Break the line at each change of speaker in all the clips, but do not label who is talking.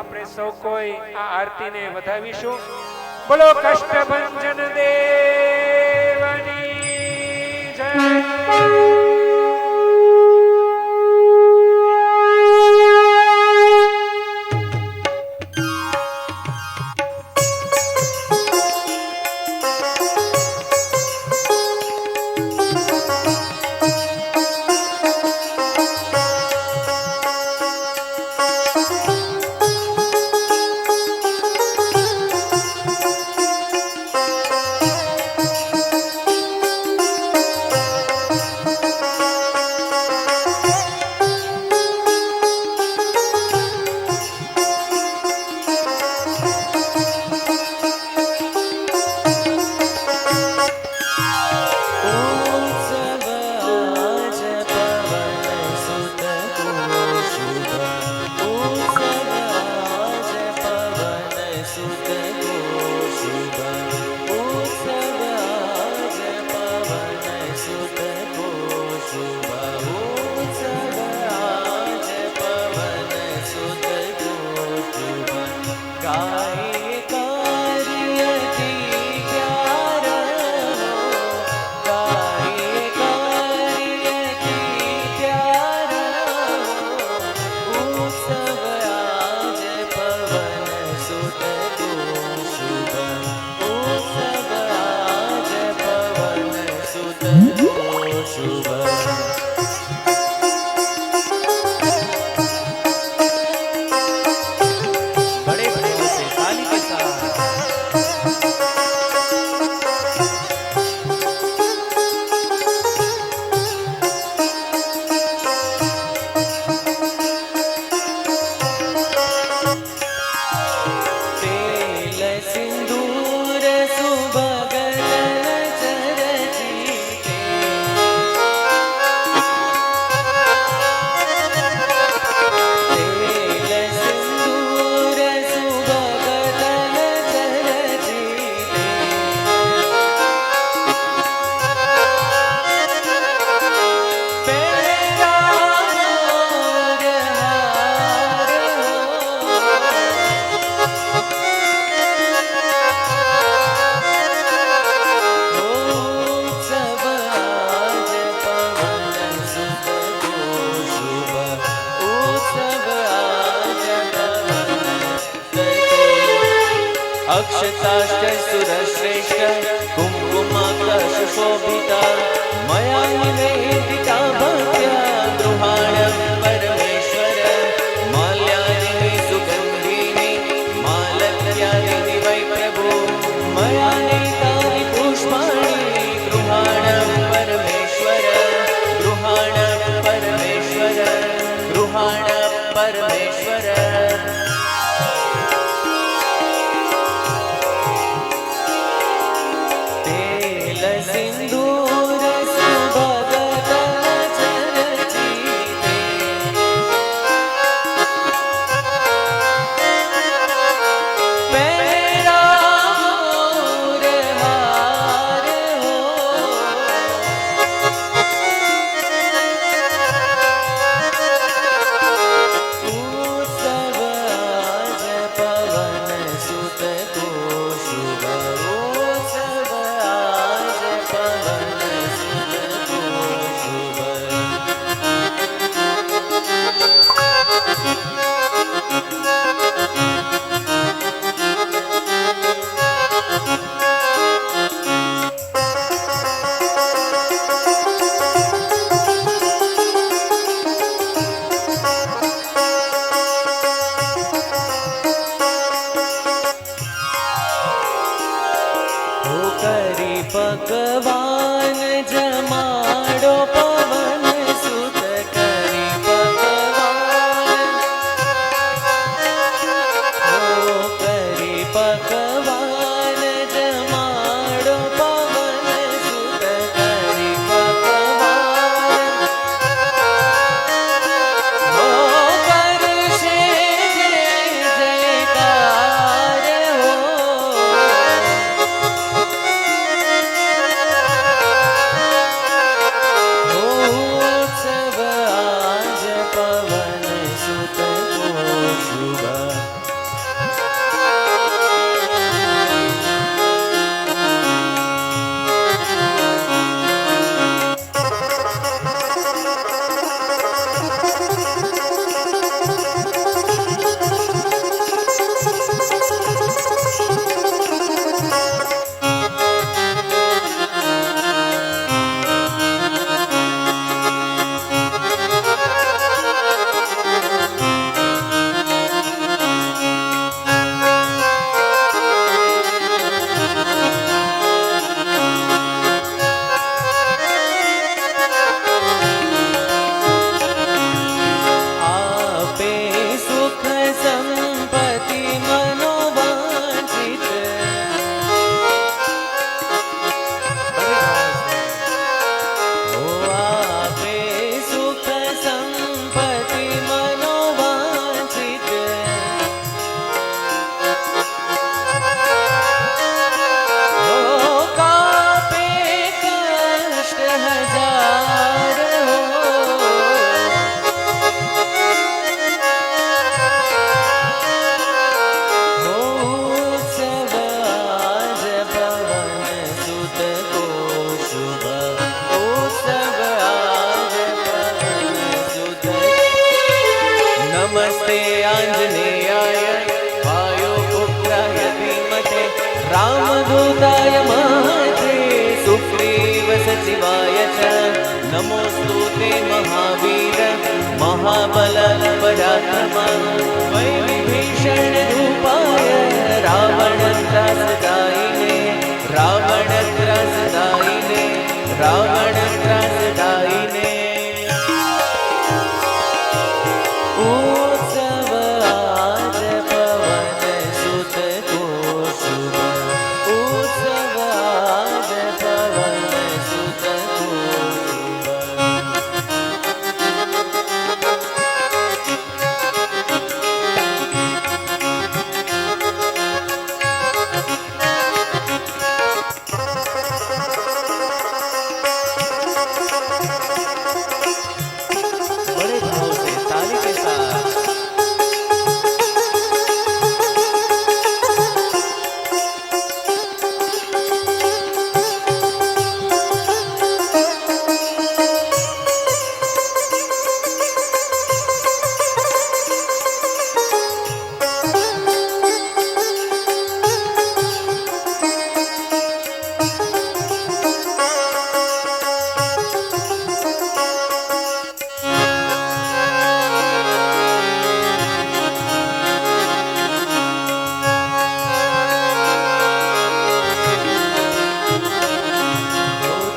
આપણે સૌ કોઈ આ આરતીને વધાવીશું. બોલો કષ્ટભંજન દેવની જય.
अक्षताष्टसुरश्रेष्ठ कुङ्कुमाकर्षशोभिता मया निवेदिता भक्त्या गृहाणं परमेश्वर माल्यानि सुगन्धीनि मालत्यानि वै प्रभो मया नीतानि पुष्पाणि गृहाणं परमेश्वर गृहाणं परमेश्वर गृहाणं परमेश्वर पकवान जमाड़ो पवन सुत करी पकवान ओ करी पकवान जमाड़ो पवन सुत करी पकवान ओ करशे जय जयकार हो आञ्जनेयाय वायुपुत्राय धीमते रामदूताय महते सुग्रीव सचिवाय च नमोऽस्तु ते महावीर महाबल पराक्रम वै विभीषण रूपाय रावणत्रासदायिने रावणत्रासदायिने रावणत्रासदायिने उत्सव आज पवन सुत को शुभ उत्सव आज पवन सुत को बड़े भाव से ताली के साथ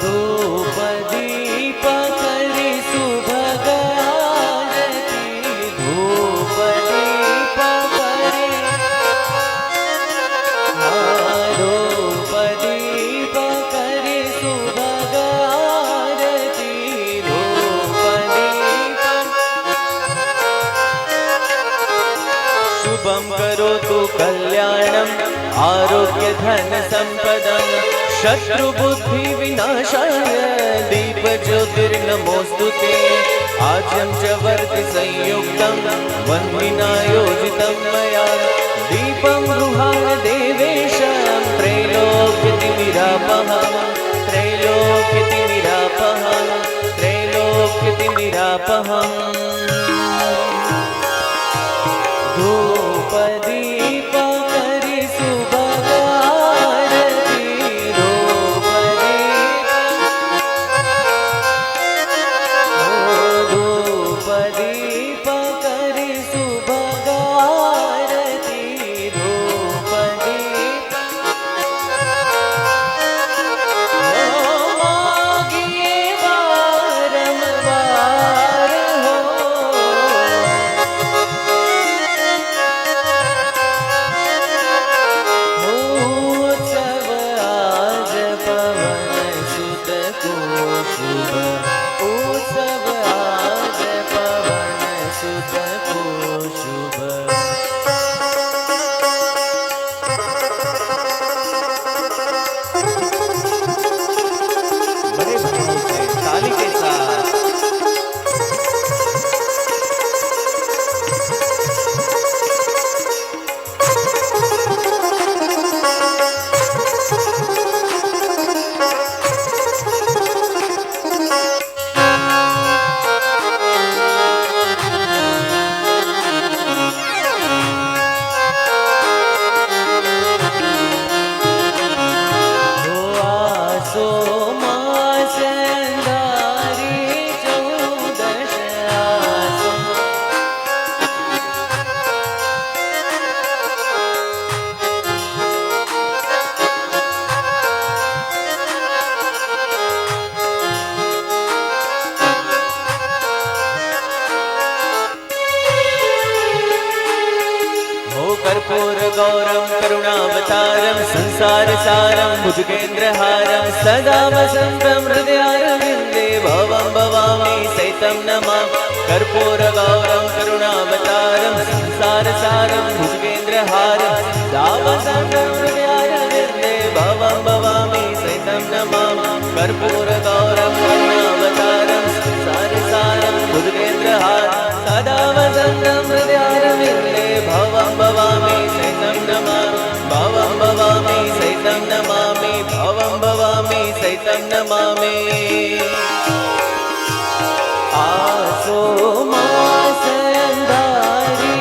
धूप दीप करि सुभग आरती धूप दीप करि धूप दीप करि सुभग आरती धूप दीप शुभं करोतु कल्याणम् आरोग्य धन सम्पदम् शत्रुबुद्धि विनाशाय दीप ज्योतिर्नमोऽस्तु ते आज्यं च वर्ति संयुक्तं वह्निना योजितं मया दीपं गृहाण देवेशं त्रैलोक्यतिमिरापहं त्रैलोक्यतिमिरापहं त्रैलोक्यतिमिरापहम् धूप दीप करि सुभग आरती धूप दीप धूप दीप करि सुभग आरती धूप दीप मागिए बारंबार हो उत्सव आज पवन सुत को शुभ उत्सव आज पवन सुत को शुभ बड़े भाव से ताली के साथ हो आसो मास अंधारी चौदश आसो हो कर्पूर गौरम करुणावतारम संसार सारम भुजगेन्द्रहारम सदा वसंतम हृदयारविंदे भवं भवामि सहितं नमामि कर्पूर गौरम करुणावतारम संसार सारम भुजगेन्द्रहारम सदा वसंतम हृदयारविंदे भवं भवामि सहितं नमामि कर्पूर गौरम करुणावतारम संसार सारम भुजगेन्द्रहारम सदा वसंतम हृदयारविंदे भवं भवामि सहितं नमामि भवं भवामि सहितं नमामि भवं भवामि सहितं नमामि आसो मास अंधारी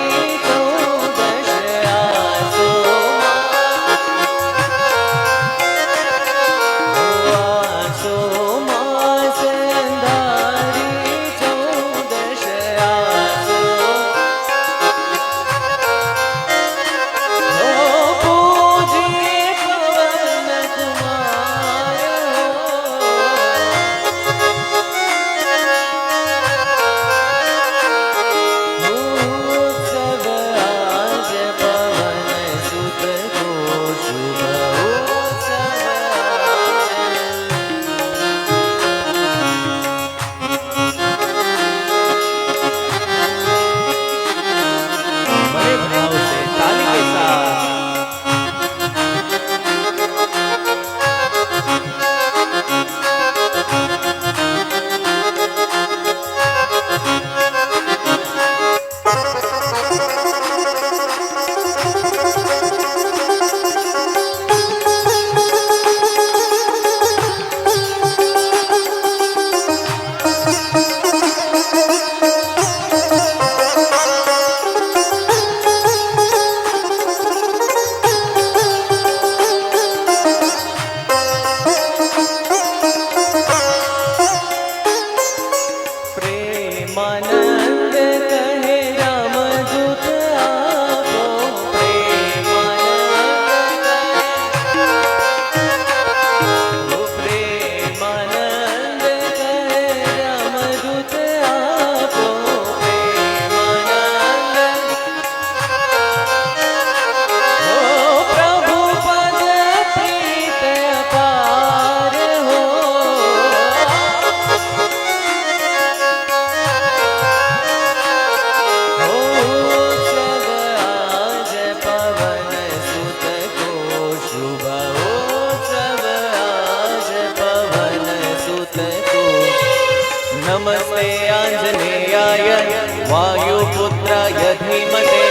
धीमते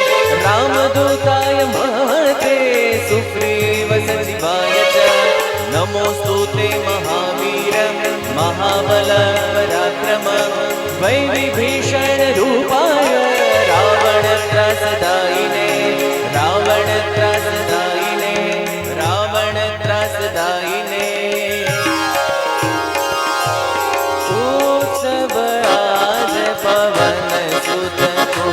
रामदूताय महते सुग्रीव सचिवाय च नमोऽस्तु ते महावीर महाबल पराक्रम वैरिभीषण रूपाय रावण त्रासदायिने रावण त्रासदायिने रावण त्रासदायिने उत्सव आज पवन सुत को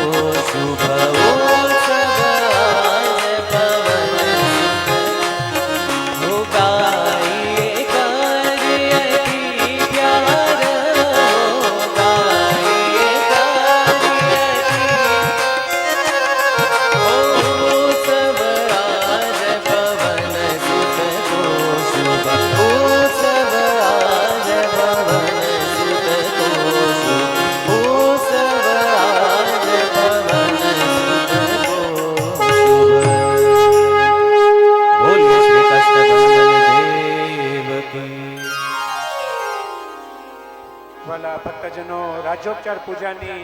शुभ उत्सव आज पवन सुत को गाइए कार्य अति प्यार हो गाइए कार्य उत्सव आज पवन सुत को शुभ उत्सव आज पवन सुत को शुभ उत्सव आज पवन सुत को शुभ बोलिए श्री कष्टभंजन देव की
વાલા ભક્તજનો રાજોપચાર પૂજાની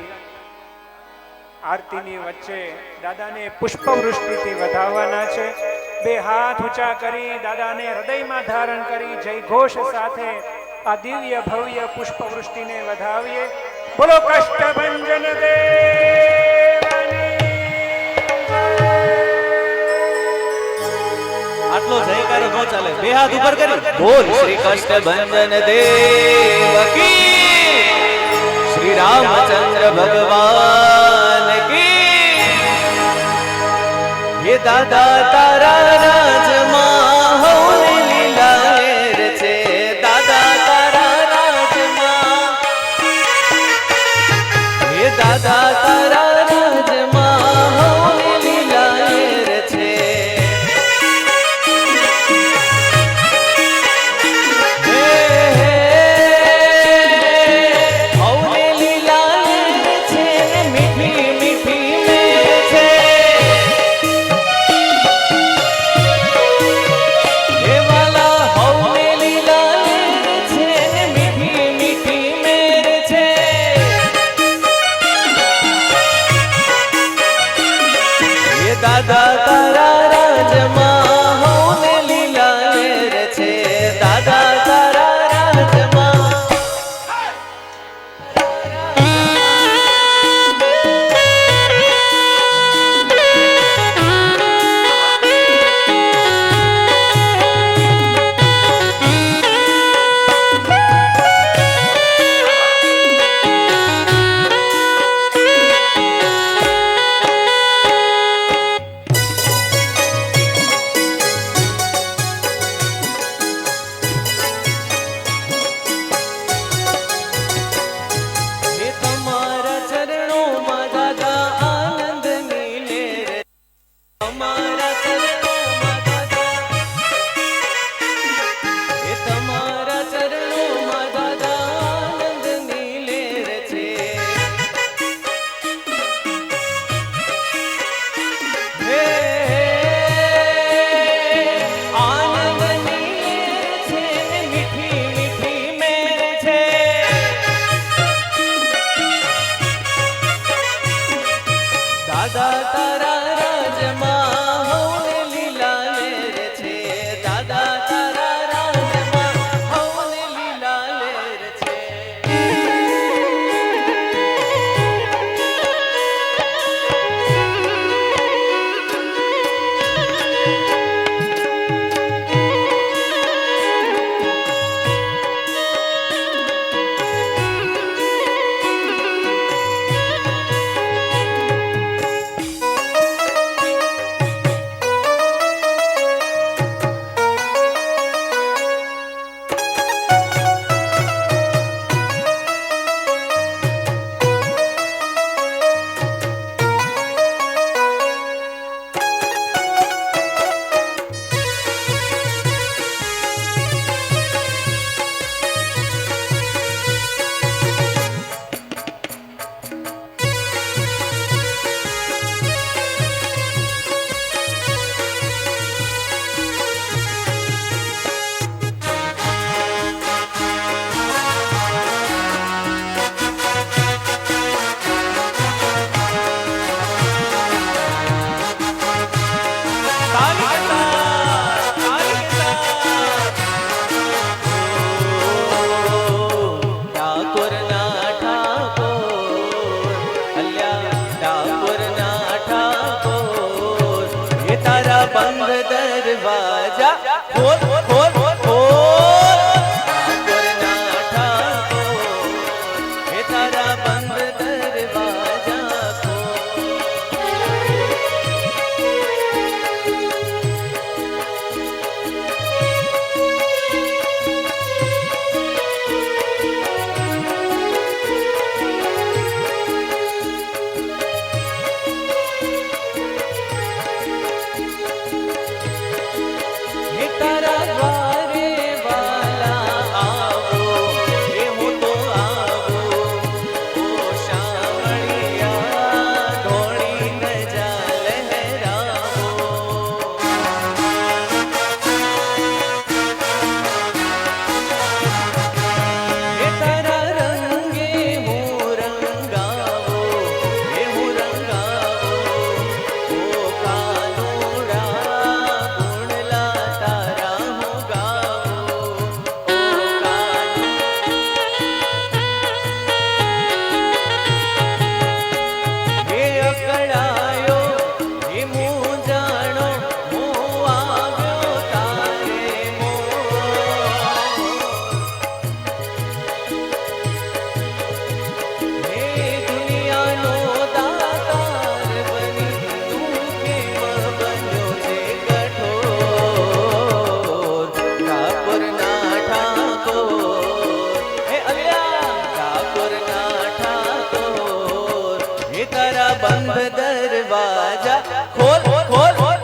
આરતીની વચ્ચે દાદાને પુષ્પવૃષ્ટિથી વધાવવાના છે. બે હાથ ઊંચા કરી દાદાને હૃદયમાં ધારણ કરી જય ઘોષ સાથે આ દિવ્ય ભવ્ય પુષ્પવૃષ્ટિને વધાવીએ. બોલો કષ્ટભંજન દેવની
આટલો જયકારો ન ચાલે બે હાથ ઉપર કરી બોલ શ્રી કષ્ટભંજન દેવ કી શ્રી રામચંદ્ર ભગવાન કી ये दादा तारा राजमा होने लीला लेर छे दादा तारा राजमा ये दादा तारा राजमा होने लीला लेर छे होने लीला लेर छे मीठी मीठी मेर छे दादा तारा राजमा होने लीला लेर छे दादा तारा राजमा હે તારા બંધ દરવાજા ખોલ ખોલ ખોલ ઠાકોરના ઠાકોર હે તારા બંધ દરવાજા ખોલ હે તારા દ્વારે વાલા આવો હે હું તો આવો ઓ શામળિયા ધોળી ન જા લહેરાવો હે તારા રંગે હું રંગાવો હે હું રંગાવો ઓ કાનુડા ગુણલા તારા હું ગાવો ઓ કાનુ હે અકળાયો હે મૂંઝાણો હું આવ્યો તારે હે દુનિયાનો દાતાર બની તું કેમ બન્યો છે કઠોર ઠાકોરના ઠાકોર હે અલ્યા ઠાકોરના ઠાકોર હે તારા બંધ દરવાજા ખોલ ખોલ ખોલ ખોલ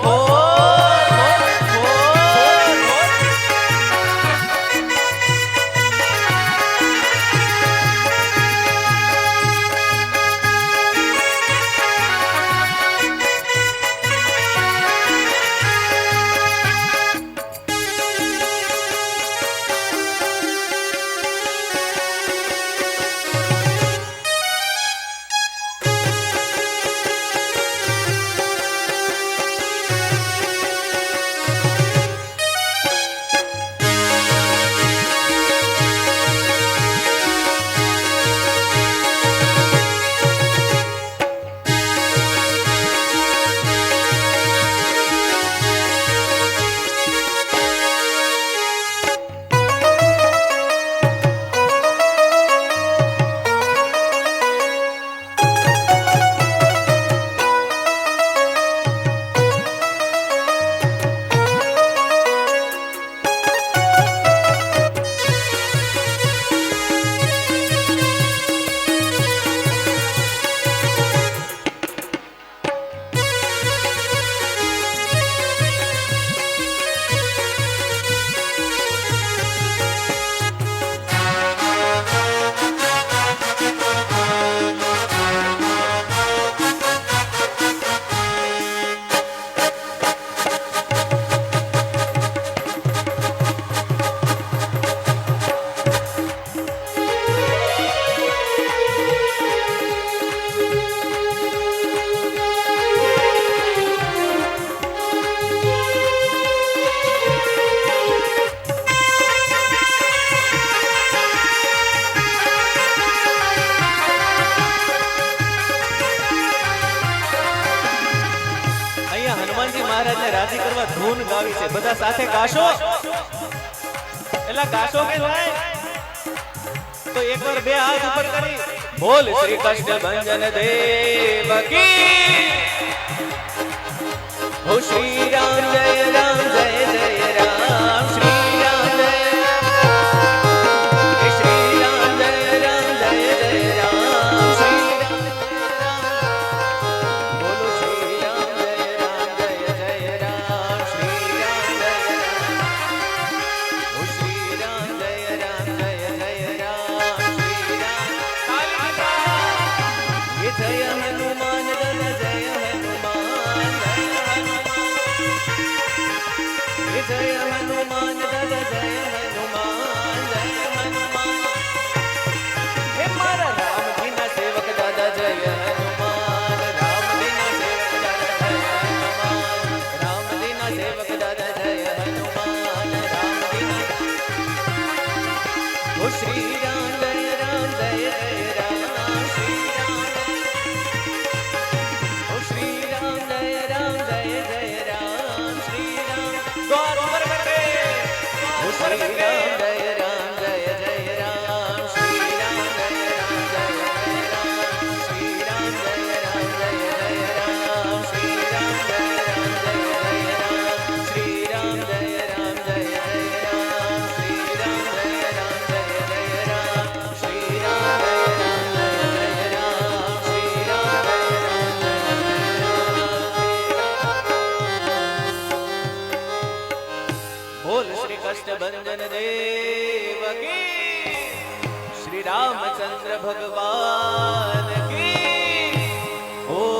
અહીંયા હનુમાનજી મહારાજને રાજી કરવા ધૂન ગાવી છે બધા સાથે ગાશો એલા ગાશો કે ભાઈ તો એકવાર બે હાથ ઉપર કરી બોલ શ્રી કૃષ્ણ ભંજન દેવ કી હો શ્રી રામ જય રામ જય જય રામ શ્રી રામ જય હે શ્રી રામ જય રામ જય જય રામ શ્રી રામ બોલો શ્રી રામ જય રામ શ્રી રામ જય રામ હો શ્રી રામ જય રામ જય જય રામ શ્રી રામ હે જય હનુમાન દલ જય હનુમાન कष्टभंजन देव की, श्री रामचंद्र भगवान की। ओम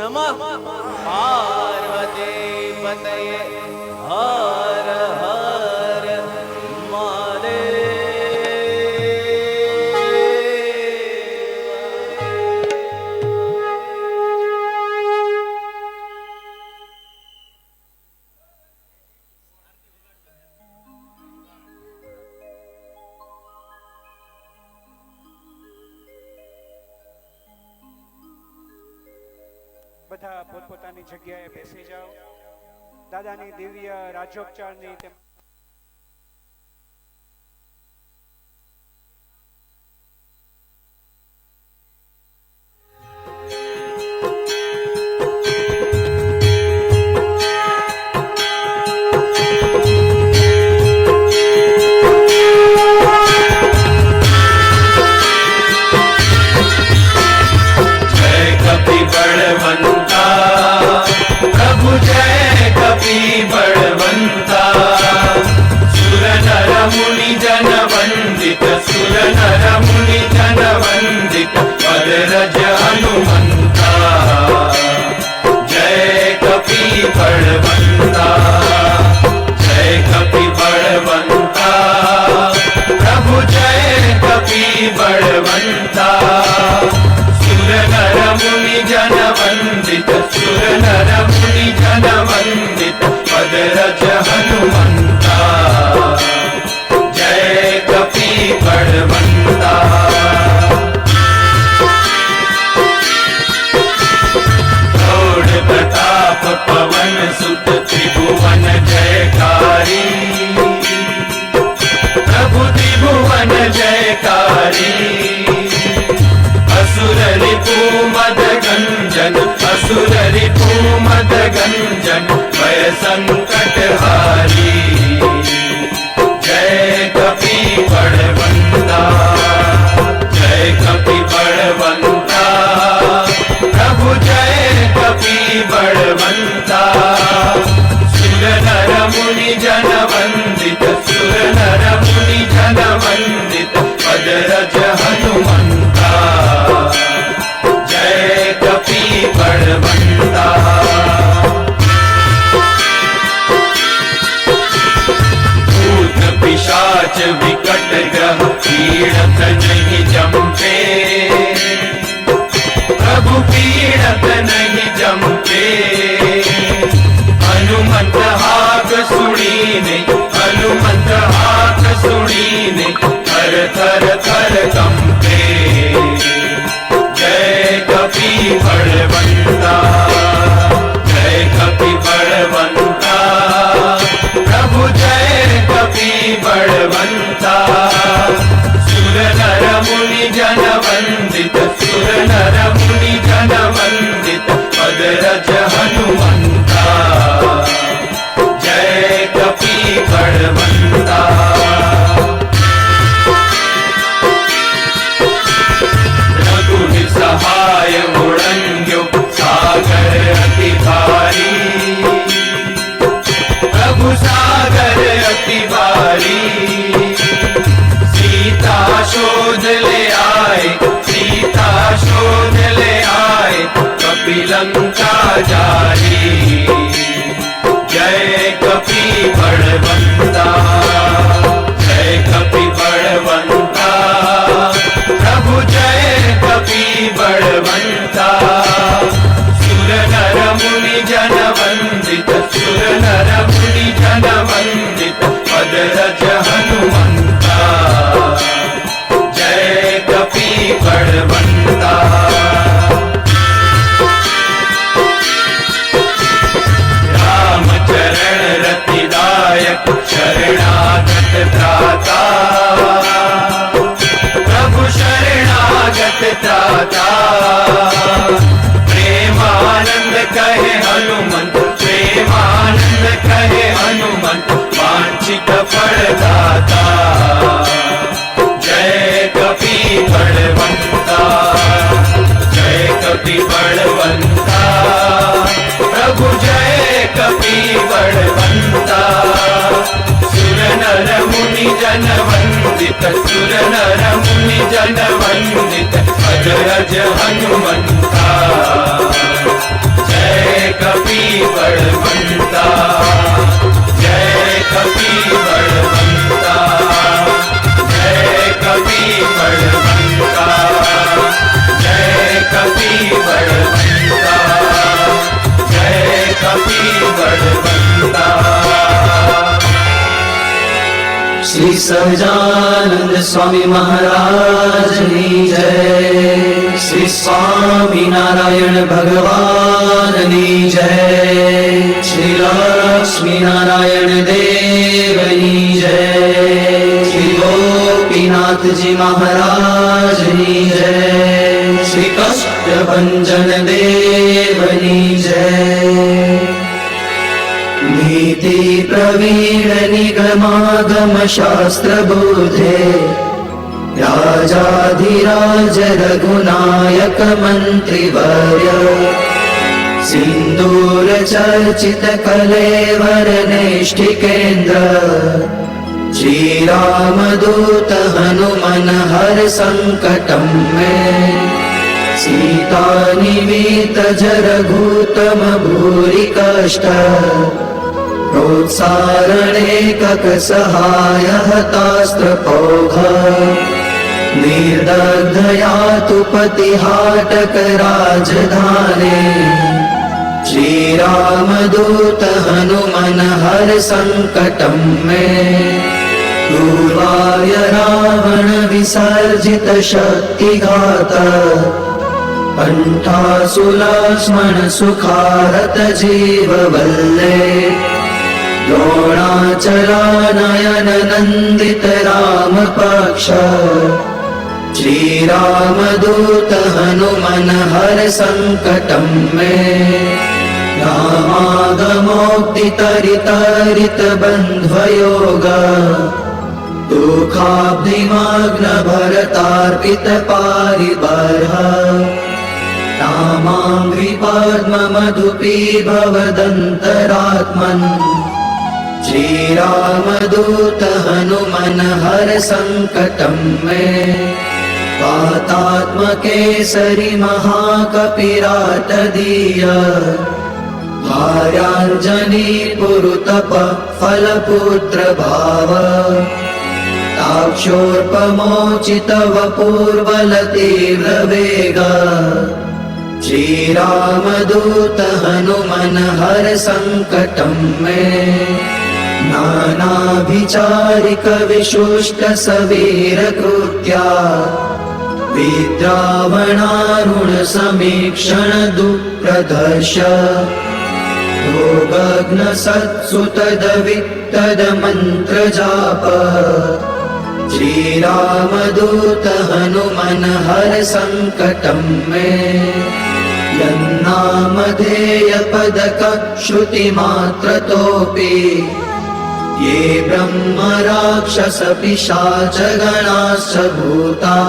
नमः पार्वती पतये हर हर महादेव।
બધા પોતપોતાની જગ્યાએ બેસી જાઓ. દાદાની દિવ્ય રાજોપચારની
बलवंता प्रभु जय कपि
कपि बलवंता सुर नर मुनि जन वंदित सुर नर मुनि जन वंदित अजरज हनुमंता जय कपि बलवंता जय कपि बलवंता जय कपि बलवंता जय कपि बलवंता जय कपि बलवंता।
श्री सहजानंद स्वामी महाराज की जय। श्री स्वामी नारायण भगवान की जय। श्री लक्ष्मी नारायण देव की जय। श्री गोपीनाथ जी महाराज की जय। श्री कष्टभंजन देव की जय। नीति प्रवीण निगमागम शास्त्र बोधे राजाधिराज रघुनायक मंत्रिवर्य सिंदूर चर्चित कलेवर नैष्ठिकेन्द्र श्री राम दूत हनुमन हर संकटं मे सीता निवीत जरघूतम भूरि कष्ट प्रोत्सारणे कक सहाय हतास्त्र पौघ निर्दग्धया तु पतिहाटक राजधाने श्री राम दूत हनुमन हर संकटं मे दूर्वाय रावण विसर्जित शक्तिघात कंठासुलक्ष्मण सुखारत जीव वल्ले द्रोणाचलानयन नंदित राम पक्ष श्री राम दूत हनुमन हर संकटं मे रामागमोक्तितरितरित बन्ध्वयोग दुःखाब्धिमग्न भरतार्पित पारिबर्ह रामाङ्घ्रि पद्ममधुपी भवदन्तरात्मन् श्रीरामदूत हनुमन हर संकटं मे वातात्मकेसरि महाकपिराटदीय भार्याञ्जनी पुरुतप फलपुत्र भाव ताक्षोर्पमोचित वपुर्बल तीव्र वेग श्रीरामदूत हनुमन हर संकटं मे नानाभिचारिक विशुष्ट सवीर कृत्या विद्रावणारुण समीक्षण दुःप्रदर्श भोगग्न सत्सुतदवित्तद मंत्र जाप श्रीरामदूत हनुमन हर संकटं मे यन्नामधेय पदक श्रुति मात्रतोऽपि ये ब्रह्म राक्षस पिशाच गणाश्च भूता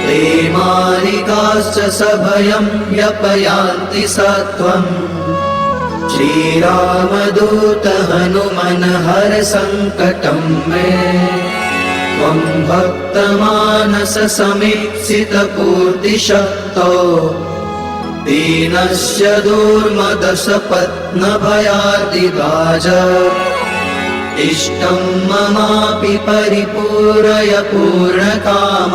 ते मारिकाश्च सभयं व्यपयान्ति सत्वम् श्रीरामदूत हनुमन हर संकटं मे त्वं भक्तमानस समीक्षित पूर्तिशक्तो दीनस्य दुर्मदशपत्न भयार्तिभाज इष्टं ममापि परिपूरय पूर्णकाम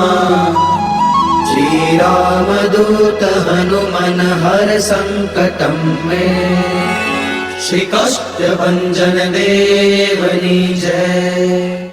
श्रीरामदूत हनुमन हर संकटं मे श्री कष्टभंजन देव की जय।